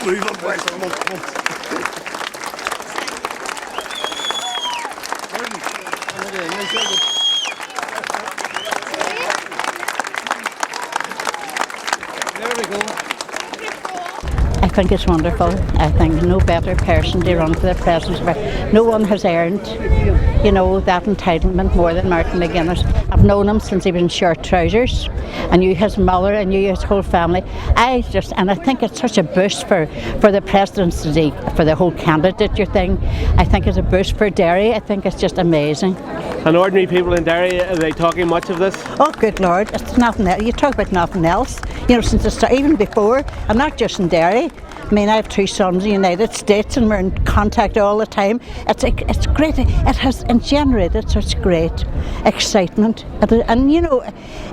I think it's wonderful. I think no better person to run for the presidency. No one has earned, that entitlement more than Martin McGuinness. I've known him since he was in short trousers. I knew his mother, I knew his whole family. I think it's such a boost for the presidency, for the whole candidature thing. I think it's a boost for Derry. I think it's just amazing. And ordinary people in Derry, are they talking much of this? Oh, good Lord, it's nothing else. You talk about nothing else. Since the start, even before, and not just in Derry. I mean, I have 2 sons in the United States and we're in contact all the time. It's great. It has generated such great excitement. And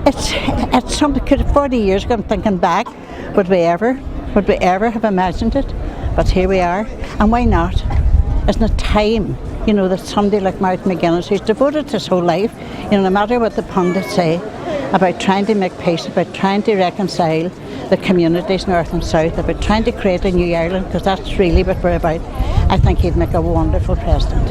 it's something, 40 years ago, I'm thinking back, would we ever have imagined it? But here we are, and why not? Isn't it time, that somebody like Martin McGuinness, who's devoted his whole life, no matter what the pundits say, about trying to make peace, about trying to reconcile the communities north and south, about trying to create a new Ireland, because that's really what we're about. I think he'd make a wonderful president.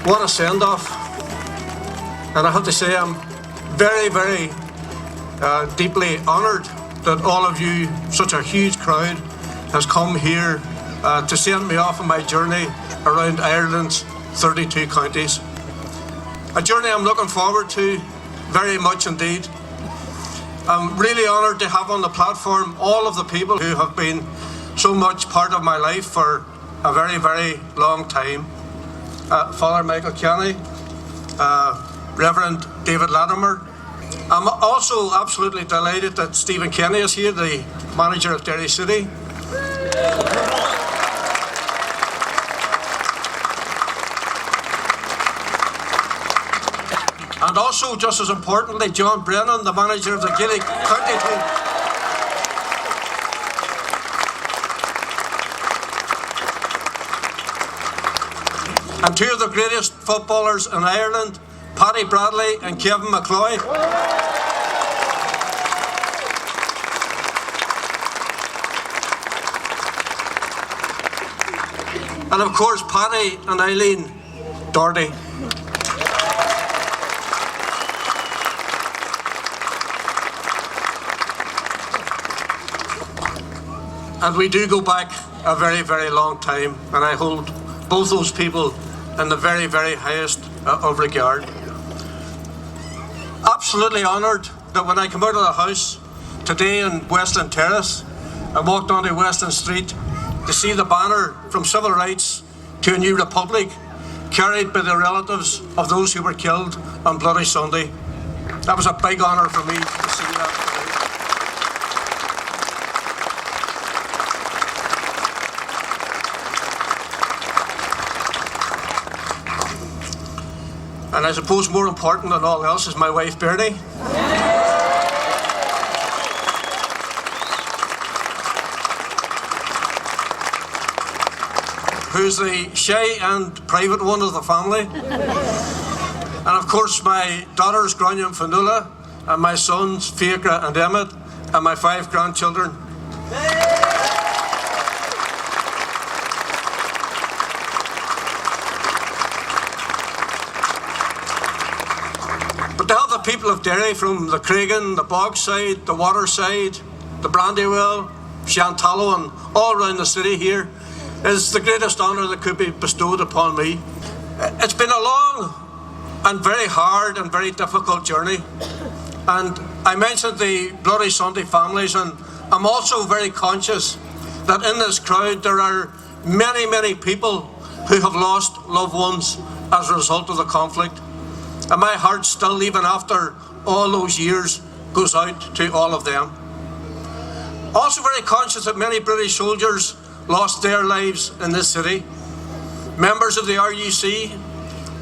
What a send-off. And I have to say I'm very, very deeply honoured that all of you, such a huge crowd, has come here to send me off on my journey around Ireland's 32 counties. A journey I'm looking forward to very much indeed. I'm really honoured to have on the platform all of the people who have been so much part of my life for a very, very long time. Father Michael Kenny, Reverend David Latimer. I'm also absolutely delighted that Stephen Kenny is here, the manager of Derry City. And also, just as importantly, John Brennan, the manager of the Gaelic County team. And 2 of the greatest footballers in Ireland, Paddy Bradley and Kevin McCloy. And of course, Paddy and Eileen Doherty. And we do go back a very, very long time, and I hold both those people in the very, very highest of regard. Absolutely honoured that when I come out of the house today in Westland Terrace, I walked onto Westland Street to see the banner from Civil Rights to a New Republic carried by the relatives of those who were killed on Bloody Sunday. That was a big honour for me to see that today. And I suppose more important than all else is my wife Bernie. Who's the shy and private one of the family. And of course my daughters Grania and Fanula, and my sons Fiacra and Emmett, and my 5 grandchildren. But to have the people of Derry from the Craigan, the Bogside, the Waterside, the Brandywell, Shantallow and all around the city here is the greatest honour that could be bestowed upon me. It's been a long and very hard and very difficult journey. And I mentioned the Bloody Sunday families, and I'm also very conscious that in this crowd there are many, many people who have lost loved ones as a result of the conflict. And my heart still, even after all those years, goes out to all of them. Also very conscious that many British soldiers lost their lives in this city. Members of the RUC,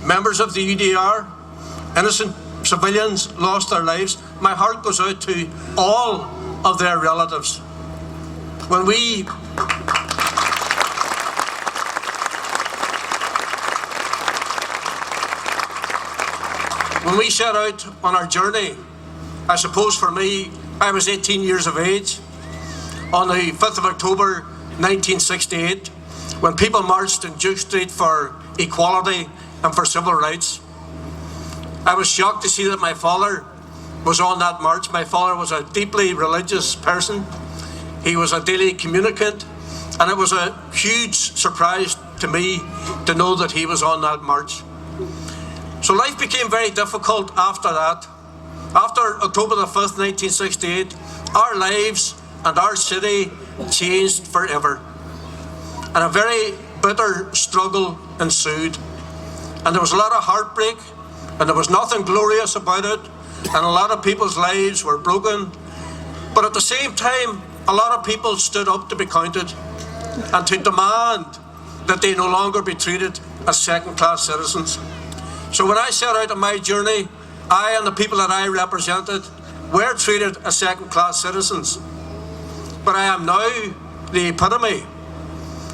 members of the UDR, innocent civilians lost their lives. My heart goes out to all of their relatives. When we set out on our journey, I suppose for me, I was 18 years of age on the 5th of October 1968, when people marched in Duke Street for equality and for civil rights. I was shocked to see that my father was on that march. My father was a deeply religious person. He was a daily communicant, and it was a huge surprise to me to know that he was on that march. So life became very difficult after that. After October the 5th, 1968, our lives and our city changed forever. And a very bitter struggle ensued. And there was a lot of heartbreak, and there was nothing glorious about it, and a lot of people's lives were broken. But at the same time, a lot of people stood up to be counted and to demand that they no longer be treated as second-class citizens. So when I set out on my journey, I and the people that I represented were treated as second-class citizens. But I am now the epitome.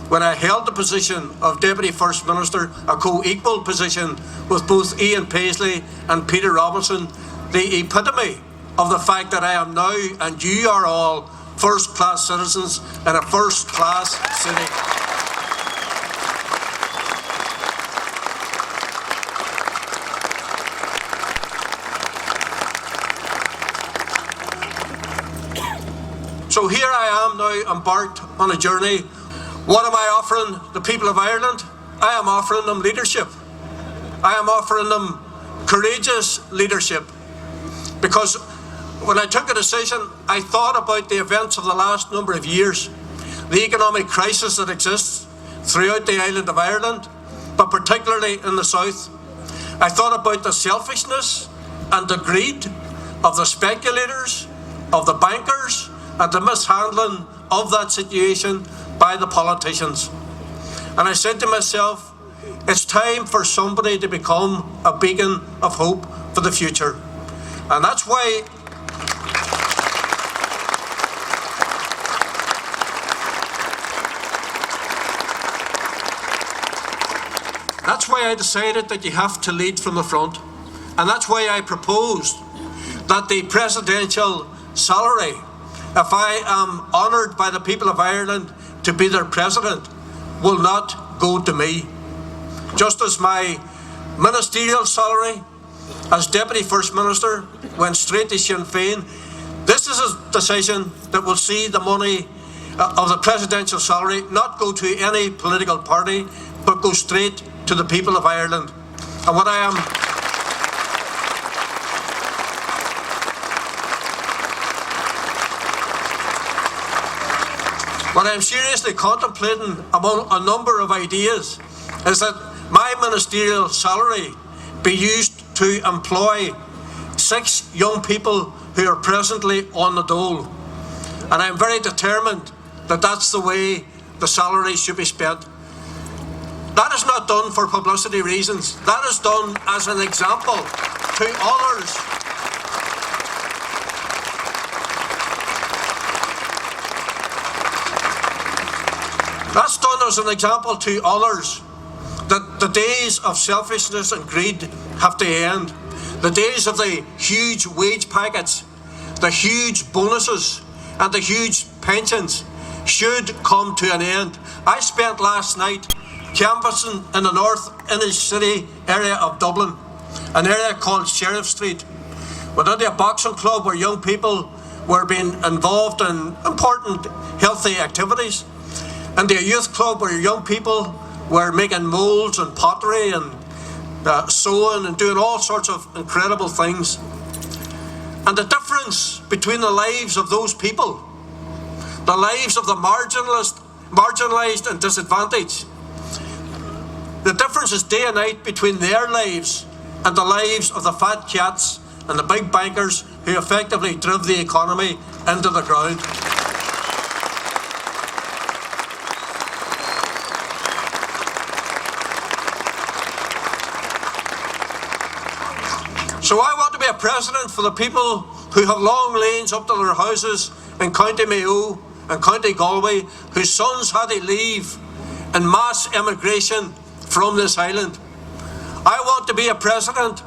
When I held the position of Deputy First Minister, a co-equal position with both Ian Paisley and Peter Robinson, the epitome of the fact that I am now, and you are all, first-class citizens in a first-class city. So here I am now, embarked on a journey. What am I offering the people of Ireland? I am offering them leadership. I am offering them courageous leadership. Because when I took a decision, I thought about the events of the last number of years, the economic crisis that exists throughout the island of Ireland, but particularly in the south. I thought about the selfishness and the greed of the speculators, of the bankers, and the mishandling of that situation by the politicians. And I said to myself, it's time for somebody to become a beacon of hope for the future. And that's why I decided that you have to lead from the front. And that's why I proposed that the presidential salary, if I am honoured by the people of Ireland to be their president, will not go to me. Just as my ministerial salary as Deputy First Minister went straight to Sinn Féin, this is a decision that will see the money of the presidential salary not go to any political party, but go straight to the people of Ireland. And what I am seriously contemplating among a number of ideas is that my ministerial salary be used to employ 6 young people who are presently on the dole. And I'm very determined that that's the way the salary should be spent. That is not done for publicity reasons. That is done as an example to others. That's done as an example to others that the days of selfishness and greed have to end. The days of the huge wage packets, the huge bonuses, and the huge pensions should come to an end. I spent last night canvassing in the north inner city area of Dublin, an area called Sheriff Street, within a boxing club where young people were being involved in important healthy activities, and the youth club where young people were making moulds and pottery and sewing and doing all sorts of incredible things. And the difference between the lives of those people, the lives of the marginalised and disadvantaged, the difference is day and night between their lives and the lives of the fat cats and the big bankers who effectively drove the economy into the ground. So I want to be a president for the people who have long lanes up to their houses in County Mayo and County Galway, whose sons had to leave in mass immigration from this island. I want to be a president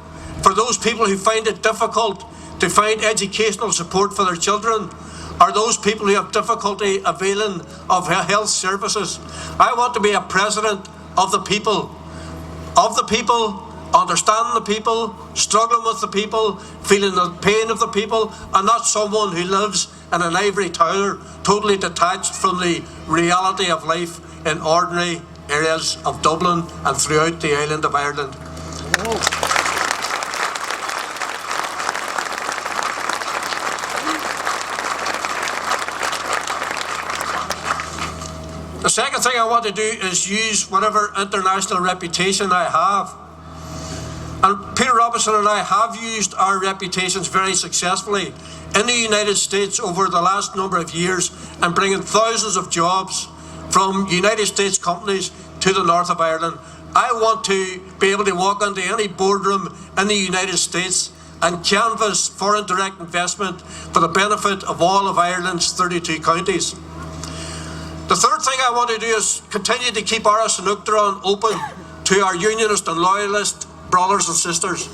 for those people who find it difficult to find educational support for their children, or those people who have difficulty availing of health services. I want to be a president of the people, understanding the people, struggling with the people, feeling the pain of the people, and not someone who lives in an ivory tower, totally detached from the reality of life in ordinary areas of Dublin and throughout the island of Ireland. The second thing I want to do is use whatever international reputation I have. And Peter Robinson and I have used our reputations very successfully in the United States over the last number of years and bringing thousands of jobs from United States companies to the north of Ireland. I want to be able to walk into any boardroom in the United States and canvass foreign direct investment for the benefit of all of Ireland's 32 counties. The third thing I want to do is continue to keep Áras an Uachtaráin open to our unionist and loyalist brothers and sisters,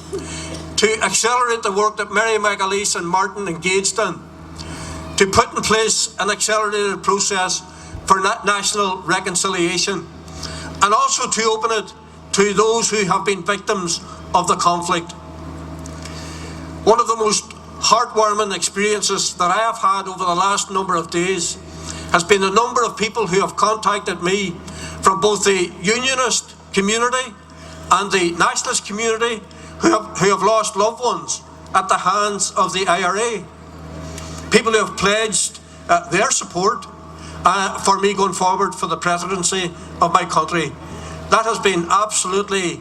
to accelerate the work that Mary McAleese and Martin engaged in, to put in place an accelerated process for national reconciliation, and also to open it to those who have been victims of the conflict. One of the most heartwarming experiences that I have had over the last number of days has been a number of people who have contacted me from both the unionist community and the nationalist community who have lost loved ones at the hands of the IRA. People who have pledged their support for me going forward for the presidency of my country. That has been absolutely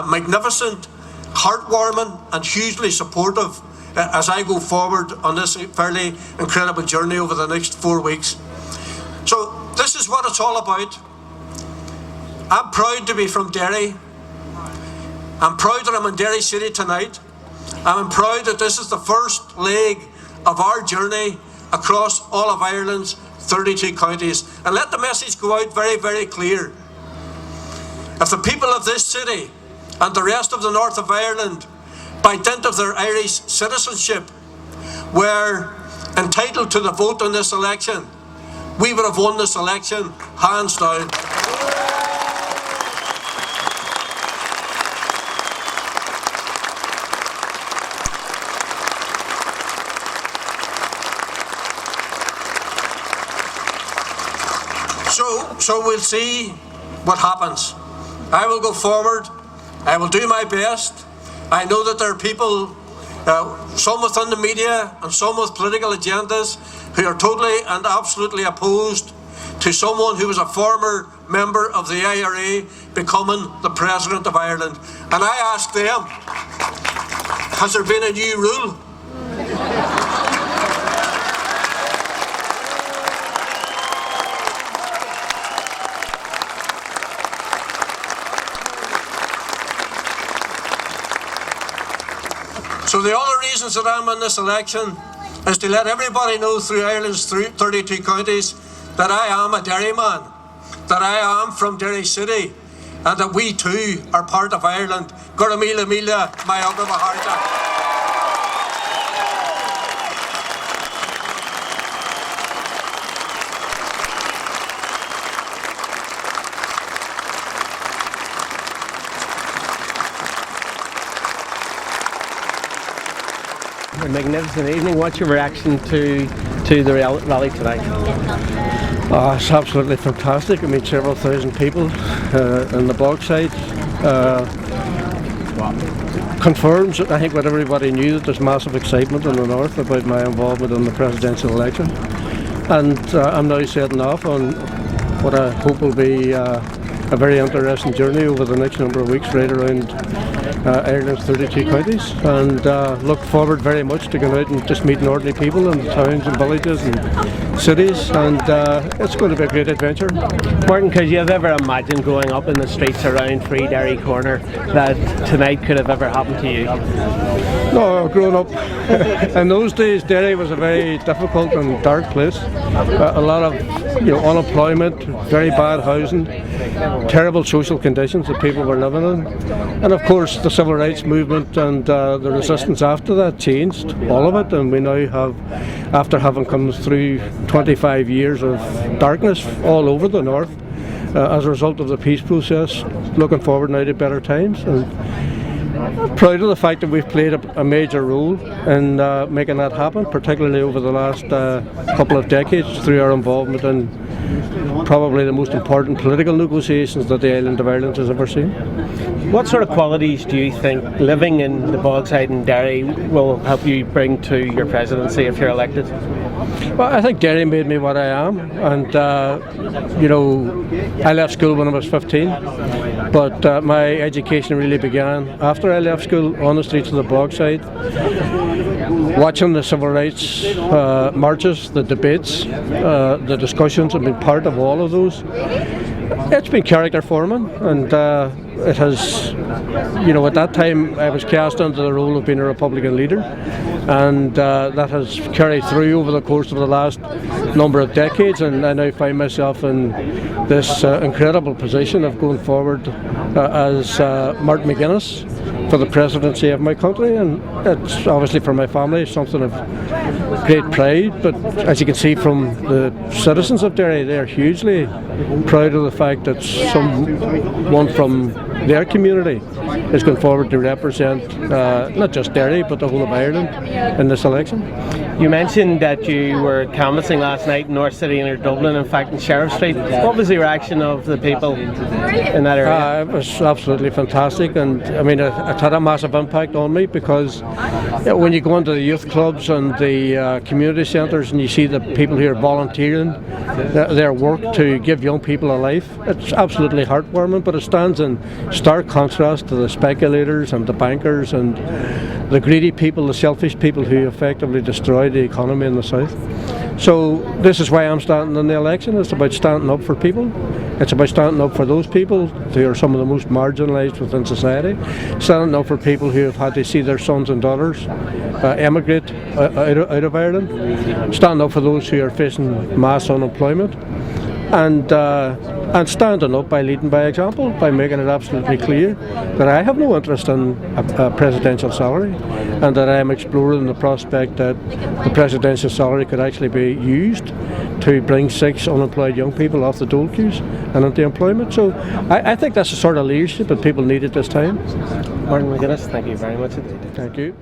magnificent, heartwarming and hugely supportive as I go forward on this fairly incredible journey over the next 4 weeks. So this is what it's all about. I'm proud to be from Derry. I'm proud that I'm in Derry City tonight. I'm proud that this is the first leg of our journey across all of Ireland's 32 counties. And let the message go out very, very clear. If the people of this city and the rest of the north of Ireland, by dint of their Irish citizenship, were entitled to the vote in this election, we would have won this election hands down. So we'll see what happens. I will go forward. I will do my best. I know that there are people, some within the media and some with political agendas, who are totally and absolutely opposed to someone who was a former member of the IRA becoming the President of Ireland. And I ask them, has there been a new rule? So the other reasons that I'm in this election is to let everybody know through Ireland's 32 counties that I am a Derry man, that I am from Derry City, and that we too are part of Ireland. Guramila Mila, my Maharta. A magnificent evening. What's your reaction to the rally tonight? Oh, it's absolutely fantastic. I mean, several thousand people on the bog side. Confirms, I think, what everybody knew, that there's massive excitement in the north about my involvement in the presidential election. And I'm now setting off on what I hope will be a very interesting journey over the next number of weeks, right around Ireland's 32 counties, and look forward very much to going out and just meeting ordinary people in towns and villages and cities, and it's going to be a great adventure. Martin, could you have ever imagined growing up in the streets around Free Derry Corner that tonight could have ever happened to you? No, growing up in those days, Derry was a very difficult and dark place. A lot of unemployment, very bad housing, terrible social conditions that people were living in, and of course the civil rights movement and the resistance after that changed all of it, and we now have, after having come through 25 years of darkness all over the north as a result of the peace process, looking forward now to better times. And proud of the fact that we've played a major role in making that happen, particularly over the last couple of decades through our involvement in probably the most important political negotiations that the island of Ireland has ever seen. What sort of qualities do you think living in the Bogside in Derry will help you bring to your presidency if you're elected? Well, I think Derry made me what I am, and I left school when I was 15, but my education really began after I left school on the streets of the Bogside, watching the civil rights marches, the debates, the discussions. I've been part of all of those. It's been character forming, and it has, at that time I was cast into the role of being a Republican leader, and that has carried through over the course of the last number of decades, and I now find myself in this incredible position of going forward as Martin McGuinness for the presidency of my country, and it's obviously for my family something of great pride, but as you can see from the citizens of Derry, they are hugely proud of the fact that someone from their community is going forward to represent not just Derry but the whole of Ireland in this election. You mentioned that you were canvassing last night in North City near Dublin, in fact in Sheriff Street. What was the reaction of the people in that area? It was absolutely fantastic, and I mean it had a massive impact on me, because when you go into the youth clubs and the community centres and you see the people who are volunteering their work to give young people a life, it's absolutely heartwarming, but it stands in stark contrast to the speculators and the bankers and the greedy people, the selfish people who effectively destroy the economy in the south. So this is why I'm standing in the election. It's about standing up for people. It's about standing up for those people who are some of the most marginalised within society, standing up for people who have had to see their sons and daughters emigrate out of Ireland, standing up for those who are facing mass unemployment, and standing up by leading by example, by making it absolutely clear that I have no interest in a presidential salary, and that I am exploring the prospect that the presidential salary could actually be used to bring 6 unemployed young people off the dole queues and into employment. So I think that's the sort of leadership that people need at this time. Martin McGuinness, thank you very much indeed. Thank you.